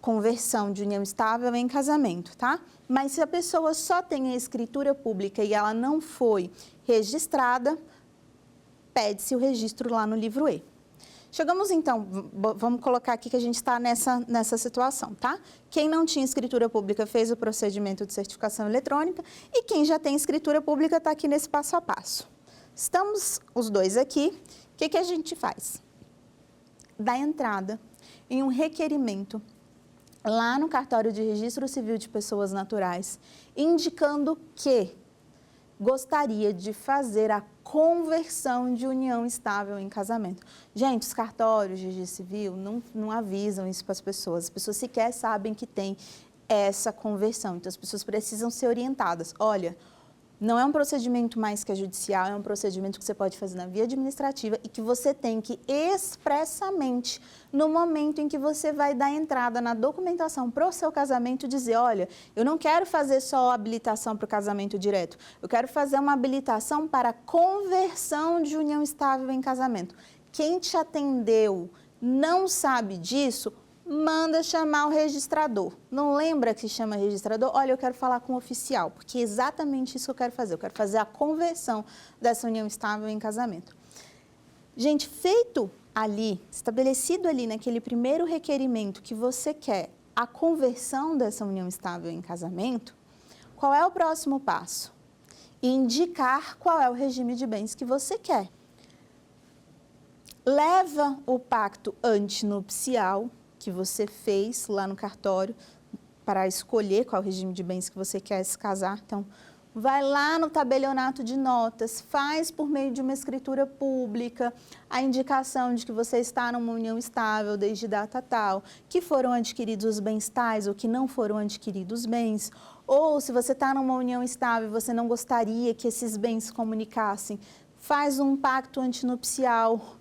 conversão de união estável em casamento, tá? Mas se a pessoa só tem a escritura pública e ela não foi registrada, pede-se o registro lá no livro E. Chegamos então, vamos colocar aqui que a gente está nessa situação, tá? Quem não tinha escritura pública fez o procedimento de certificação eletrônica e quem já tem escritura pública está aqui nesse passo a passo. Estamos os dois aqui, o que a gente faz? Dá entrada em um requerimento lá no cartório de registro civil de pessoas naturais, indicando que gostaria de fazer a conversão de união estável em casamento. Gente, os cartórios de registro civil não avisam isso para as pessoas sequer sabem que tem essa conversão, então as pessoas precisam ser orientadas. Olha, não é um procedimento mais que judicial, é um procedimento que você pode fazer na via administrativa e que você tem que expressamente, no momento em que você vai dar entrada na documentação para o seu casamento, dizer, olha, eu não quero fazer só a habilitação para o casamento direto, eu quero fazer uma habilitação para conversão de união estável em casamento. Quem te atendeu não sabe disso, manda chamar o registrador. Não lembra que chama registrador? Olha, eu quero falar com o oficial, porque é exatamente isso que eu quero fazer. Eu quero fazer a conversão dessa união estável em casamento. Gente, feito ali, estabelecido ali naquele primeiro requerimento que você quer a conversão dessa união estável em casamento, qual é o próximo passo? Indicar qual é o regime de bens que você quer. Leva o pacto antinupcial que você fez lá no cartório para escolher qual regime de bens que você quer se casar. Então, vai lá no tabelionato de notas, faz por meio de uma escritura pública a indicação de que você está numa união estável desde data tal, que foram adquiridos os bens tais ou que não foram adquiridos bens, ou se você está numa união estável e você não gostaria que esses bens se comunicassem, faz um pacto antinupcial,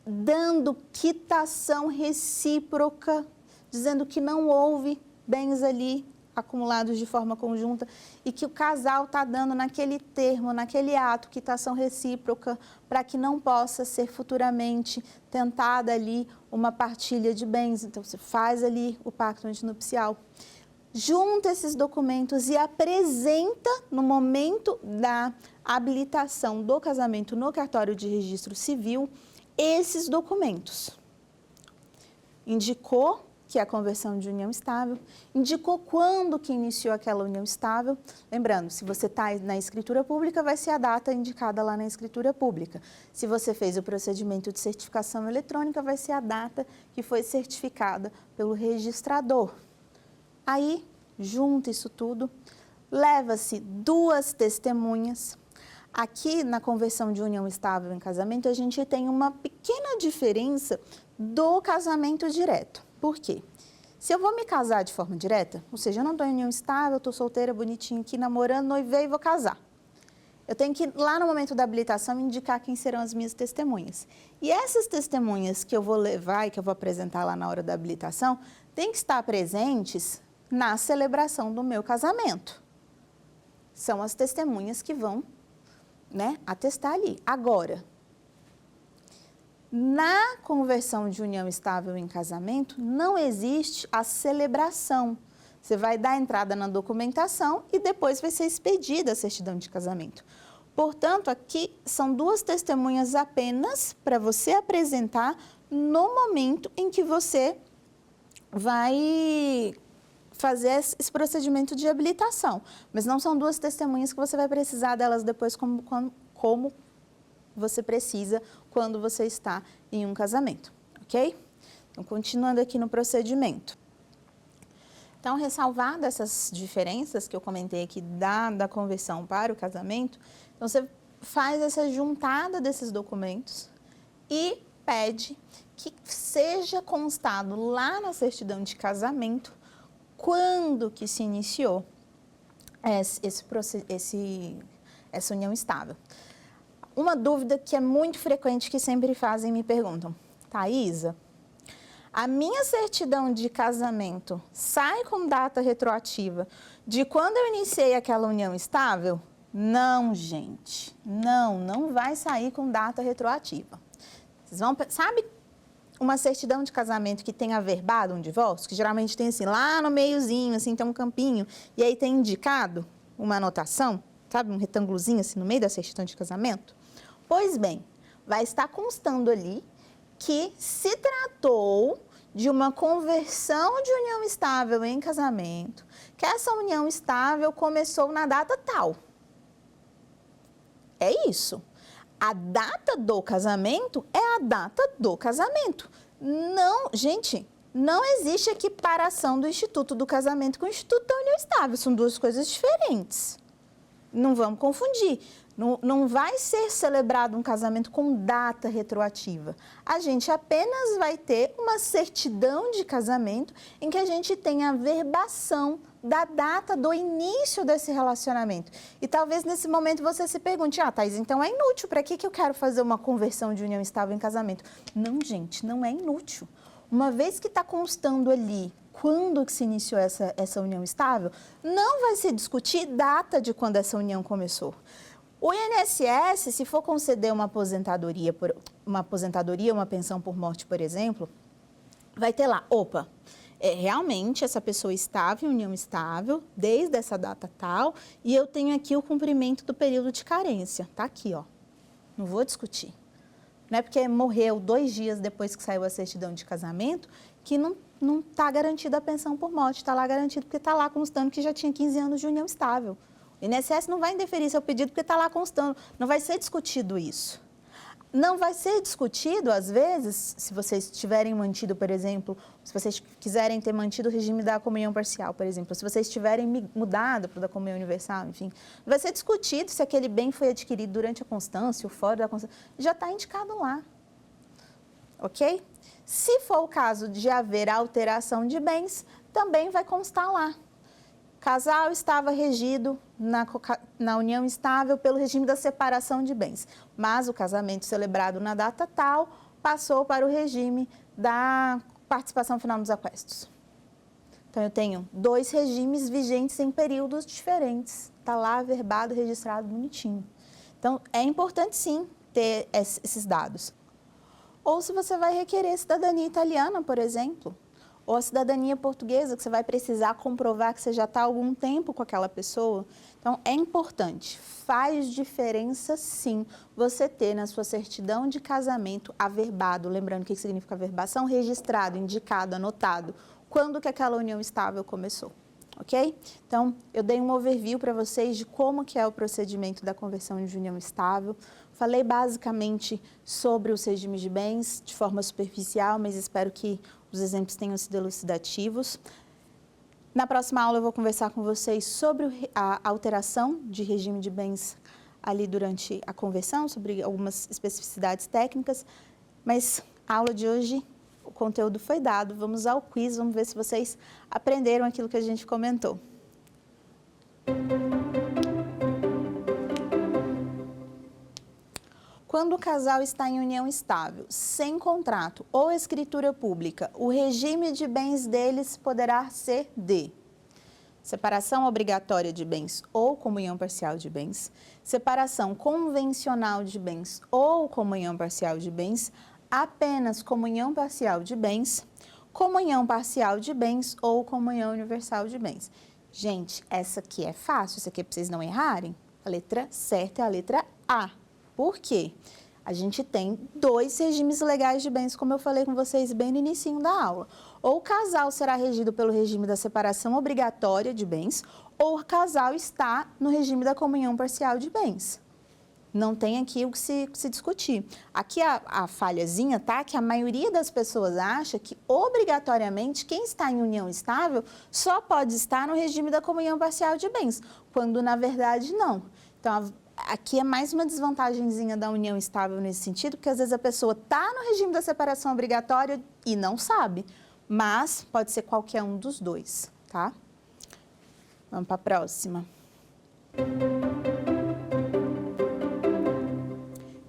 dando quitação recíproca, dizendo que não houve bens ali acumulados de forma conjunta e que o casal está dando naquele termo, naquele ato, quitação recíproca, para que não possa ser futuramente tentada ali uma partilha de bens. Então, você faz ali o pacto antinupcial, junta esses documentos e apresenta no momento da habilitação do casamento no cartório de registro civil esses documentos. Indicou que é a conversão de união estável, indicou quando que iniciou aquela união estável. Lembrando, se você está na escritura pública, vai ser a data indicada lá na escritura pública. Se você fez o procedimento de certificação eletrônica, vai ser a data que foi certificada pelo registrador. Aí, junta isso tudo, leva-se 2 testemunhas. Aqui, na conversão de união estável em casamento, a gente tem uma pequena diferença do casamento direto. Por quê? Se eu vou me casar de forma direta, ou seja, eu não estou em união estável, estou solteira, bonitinha aqui, namorando, noivei e vou casar. Eu tenho que, lá no momento da habilitação, indicar quem serão as minhas testemunhas. E essas testemunhas que eu vou levar e que eu vou apresentar lá na hora da habilitação, têm que estar presentes na celebração do meu casamento. São as testemunhas que vão, atestar ali. Agora, Na conversão de união estável em casamento, não existe a celebração. Você vai dar entrada na documentação e depois vai ser expedida a certidão de casamento. Portanto, aqui são 2 testemunhas apenas para você apresentar no momento em que você vai fazer esse procedimento de habilitação. Mas não são 2 testemunhas que você vai precisar delas depois como você precisa quando você está em um casamento, ok? Então, continuando aqui no procedimento. Então, ressalvadas essas diferenças que eu comentei aqui da conversão para o casamento, então você faz essa juntada desses documentos e pede que seja constado lá na certidão de casamento quando que se iniciou essa união estável. Uma dúvida que é muito frequente, que sempre fazem, me perguntam: Thaisa, a minha certidão de casamento sai com data retroativa de quando eu iniciei aquela união estável? Não, gente, não vai sair com data retroativa. Vocês vão, sabe uma certidão de casamento que tem averbado um divórcio, que geralmente tem assim, lá no meiozinho, assim, tem um campinho, e aí tem indicado uma anotação, sabe, um retângulozinho assim no meio da certidão de casamento? Pois bem, vai estar constando ali que se tratou de uma conversão de união estável em casamento, que essa união estável começou na data tal. É isso. A data do casamento é a data do casamento. Não, gente, não existe equiparação do Instituto do Casamento com o Instituto da União Estável. São 2 coisas diferentes. Não vamos confundir. Não vai ser celebrado um casamento com data retroativa. A gente apenas vai ter uma certidão de casamento em que a gente tem a verbação da data do início desse relacionamento. E talvez nesse momento você se pergunte: Thaís, então é inútil, para que eu quero fazer uma conversão de união estável em casamento? Não, gente, não é inútil. Uma vez que está constando ali quando que se iniciou essa união estável, não vai se discutir data de quando essa união começou. O INSS, se for conceder uma aposentadoria, uma pensão por morte, por exemplo, vai ter lá, realmente essa pessoa estava em união estável desde essa data tal e eu tenho aqui o cumprimento do período de carência. Tá aqui, não vou discutir. Não é porque morreu 2 dias depois que saiu a certidão de casamento que não está garantida a pensão por morte, está lá garantido porque está lá constando que já tinha 15 anos de união estável. O INSS não vai indeferir seu pedido porque está lá constando, não vai ser discutido isso. Não vai ser discutido, às vezes, se vocês tiverem mantido, por exemplo, se vocês quiserem ter mantido o regime da comunhão parcial, por exemplo, se vocês tiverem mudado para o da comunhão universal, enfim, vai ser discutido se aquele bem foi adquirido durante a constância ou fora da constância, já está indicado lá, ok? Se for o caso de haver alteração de bens, também vai constar lá. Casal estava regido na união estável pelo regime da separação de bens, mas o casamento celebrado na data tal passou para o regime da participação final nos aquestos. Então, eu tenho 2 regimes vigentes em períodos diferentes. Está lá averbado, registrado, bonitinho. Então, é importante, sim, ter esses dados. Ou se você vai requerer cidadania italiana, por exemplo, ou a cidadania portuguesa, que você vai precisar comprovar que você já está há algum tempo com aquela pessoa. Então, é importante, faz diferença sim você ter na sua certidão de casamento averbado, lembrando o que significa averbação, registrado, indicado, anotado, quando que aquela união estável começou, ok? Então, eu dei um overview para vocês de como que é o procedimento da conversão de união estável. Falei basicamente sobre os regimes de bens de forma superficial, mas espero que os exemplos tenham sido elucidativos. Na próxima aula eu vou conversar com vocês sobre a alteração de regime de bens ali durante a conversão, sobre algumas especificidades técnicas, mas a aula de hoje, o conteúdo foi dado, vamos ao quiz, vamos ver se vocês aprenderam aquilo que a gente comentou. Quando o casal está em união estável, sem contrato ou escritura pública, o regime de bens deles poderá ser de separação obrigatória de bens ou comunhão parcial de bens, separação convencional de bens ou comunhão parcial de bens, apenas comunhão parcial de bens, comunhão parcial de bens ou comunhão universal de bens. Gente, essa aqui é fácil, isso aqui é para vocês não errarem. A letra certa é a letra A. Por quê? A gente tem 2 regimes legais de bens, como eu falei com vocês bem no inicinho da aula. Ou o casal será regido pelo regime da separação obrigatória de bens, ou o casal está no regime da comunhão parcial de bens. Não tem aqui o que se discutir. Aqui a falhazinha, tá? Que a maioria das pessoas acha que, obrigatoriamente, quem está em união estável só pode estar no regime da comunhão parcial de bens, quando, na verdade, não. Então, aqui é mais uma desvantagenzinha da união estável nesse sentido, porque, às vezes, a pessoa está no regime da separação obrigatória e não sabe, mas pode ser qualquer um dos dois, tá? Vamos para a próxima.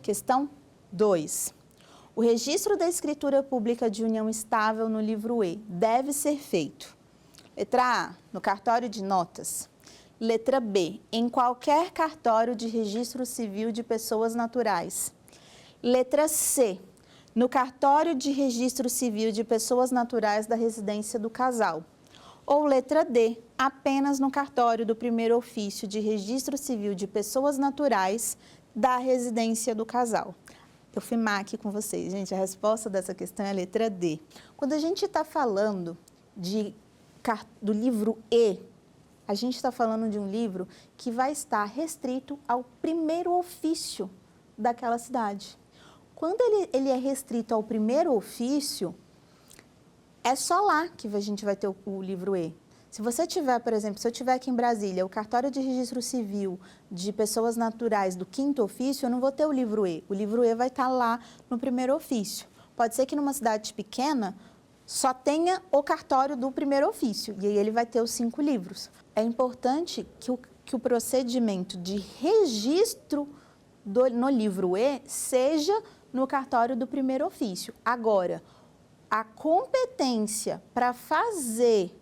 Questão 2. O registro da escritura pública de união estável no livro E deve ser feito. Letra A, no cartório de notas. Letra B, em qualquer cartório de registro civil de pessoas naturais. Letra C, no cartório de registro civil de pessoas naturais da residência do casal. Ou letra D, apenas no cartório do primeiro ofício de registro civil de pessoas naturais da residência do casal. Eu fui má aqui com vocês, gente, a resposta dessa questão é a letra D. Quando a gente está falando do livro E, a gente está falando de um livro que vai estar restrito ao primeiro ofício daquela cidade. Quando ele é restrito ao primeiro ofício, é só lá que a gente vai ter o livro E. Se você tiver, por exemplo, se eu tiver aqui em Brasília o cartório de registro civil de pessoas naturais do 5º ofício, eu não vou ter o livro E. O livro E vai estar lá no primeiro ofício. Pode ser que numa cidade pequena só tenha o cartório do primeiro ofício, e aí ele vai ter os 5 livros. É importante que o procedimento de registro no livro E seja no cartório do primeiro ofício. Agora, a competência para fazer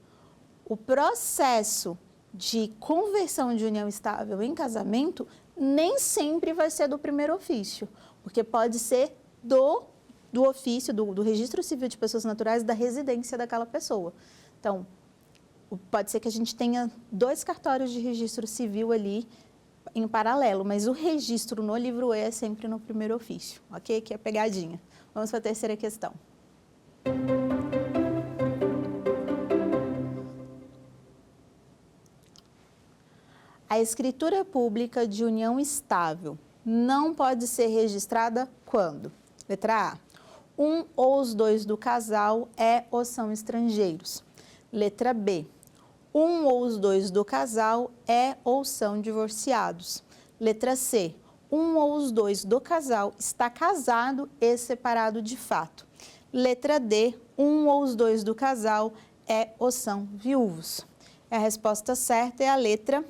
o processo de conversão de união estável em casamento nem sempre vai ser do primeiro ofício, porque pode ser do ofício, do registro civil de pessoas naturais da residência daquela pessoa. Então, pode ser que a gente tenha 2 cartórios de registro civil ali em paralelo, mas o registro no livro E é sempre no primeiro ofício, ok? Que é pegadinha. Vamos para a terceira questão. A escritura pública de união estável não pode ser registrada quando? Letra A. Um ou os 2 do casal é ou são estrangeiros. Letra B. Um ou os 2 do casal é ou são divorciados. Letra C. Um ou os 2 do casal está casado e separado de fato. Letra D. Um ou os 2 do casal é ou são viúvos. A resposta certa é a letra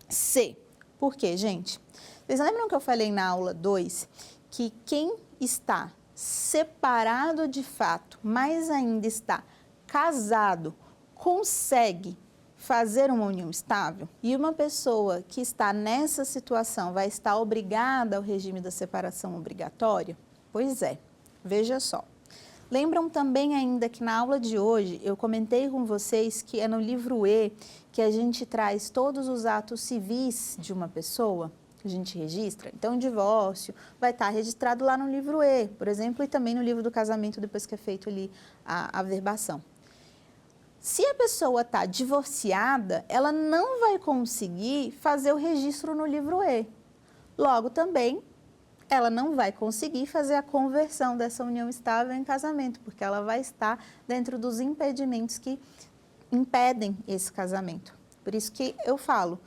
C. Por quê, gente? Vocês lembram que eu falei na aula 2 que quem está separado de fato, mas ainda está casado, consegue fazer uma união estável? E uma pessoa que está nessa situação vai estar obrigada ao regime da separação obrigatória? Pois é, veja só. Lembram também ainda que na aula de hoje eu comentei com vocês que é no livro E que a gente traz todos os atos civis de uma pessoa, que a gente registra? Então, o divórcio vai estar registrado lá no livro E, por exemplo, e também no livro do casamento, depois que é feito ali a averbação. Se a pessoa está divorciada, ela não vai conseguir fazer o registro no livro E. Logo, também, ela não vai conseguir fazer a conversão dessa união estável em casamento, porque ela vai estar dentro dos impedimentos que impedem esse casamento. Por isso que eu falo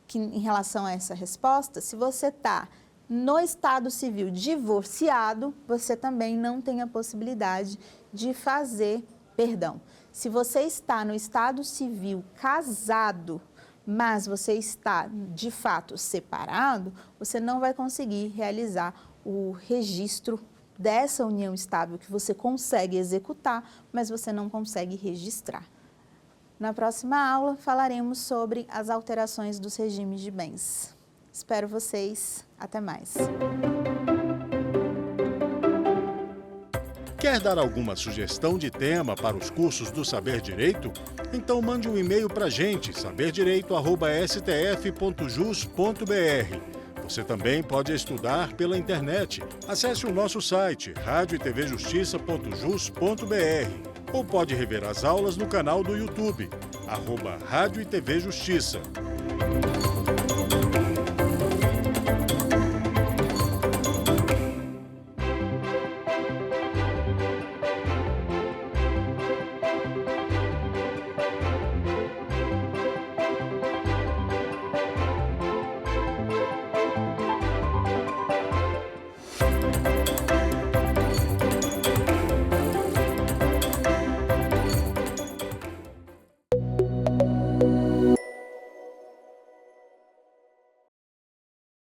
que, em relação a essa resposta, se você está no estado civil divorciado, você também não tem a possibilidade de fazer perdão. Se você está no estado civil casado, mas você está, de fato, separado, você não vai conseguir realizar o registro dessa união estável que você consegue executar, mas você não consegue registrar. Na próxima aula, falaremos sobre as alterações dos regimes de bens. Espero vocês. Até mais. Quer dar alguma sugestão de tema para os cursos do Saber Direito? Então mande um e-mail para a gente, saberdireito@stf.jus.br. Você também pode estudar pela internet. Acesse o nosso site, radioetvjustiça.jus.br, ou pode rever as aulas no canal do YouTube, @Rádio e TV Justiça.